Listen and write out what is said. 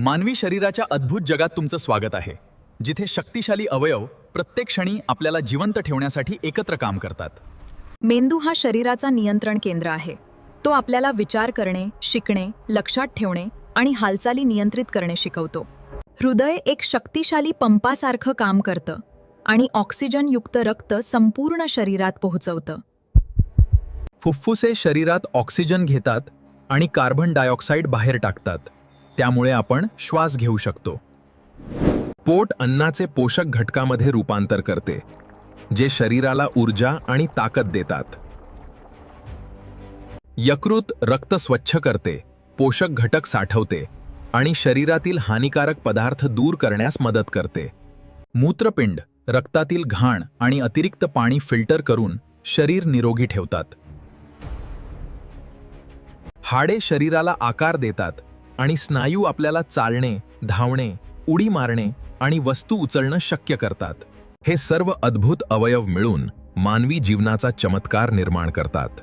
मानवी शरीराच्या अद्भुत जगात तुमचं स्वागत आहे, जिथे शक्तिशाली अवयव प्रत्येक क्षणी आपल्याला जिवंत ठेवण्यासाठी एकत्र काम करतात. मेंदू हा शरीराचा नियंत्रण केंद्र आहे. तो आपल्याला विचार करणे, शिकणे, लक्षात ठेवणे आणि हालचाली नियंत्रित करणे शिकवतो. हृदय एक शक्तिशाली पंपासारखं काम करतं आणि ऑक्सिजनयुक्त रक्त संपूर्ण शरीरात पोहोचवतं. फुफ्फुसे शरीरात ऑक्सिजन घेतात आणि कार्बन डायऑक्साईड बाहेर टाकतात, त्यामुळे आपण श्वास घेऊ शकतो. पोट अन्नाचे पोषक घटकामध्ये रूपांतर करते, जे शरीराला ऊर्जा आणि ताकद देतात. यकृत रक्त स्वच्छ करते, पोषक घटक साठवते आणि शरीरातील हानिकारक पदार्थ दूर करण्यास मदत करते. मूत्रपिंड रक्तातील घाण आणि अतिरिक्त पाणी फिल्टर करून शरीर निरोगी ठेवतात. हाडे शरीराला आकार देतात आणि स्नायू आपल्याला चालणे, धावणे, उडी मारणे आणि वस्तू उचलणं शक्य करतात. हे सर्व अद्भुत अवयव मिळून मानवी जीवनाचा चमत्कार निर्माण करतात.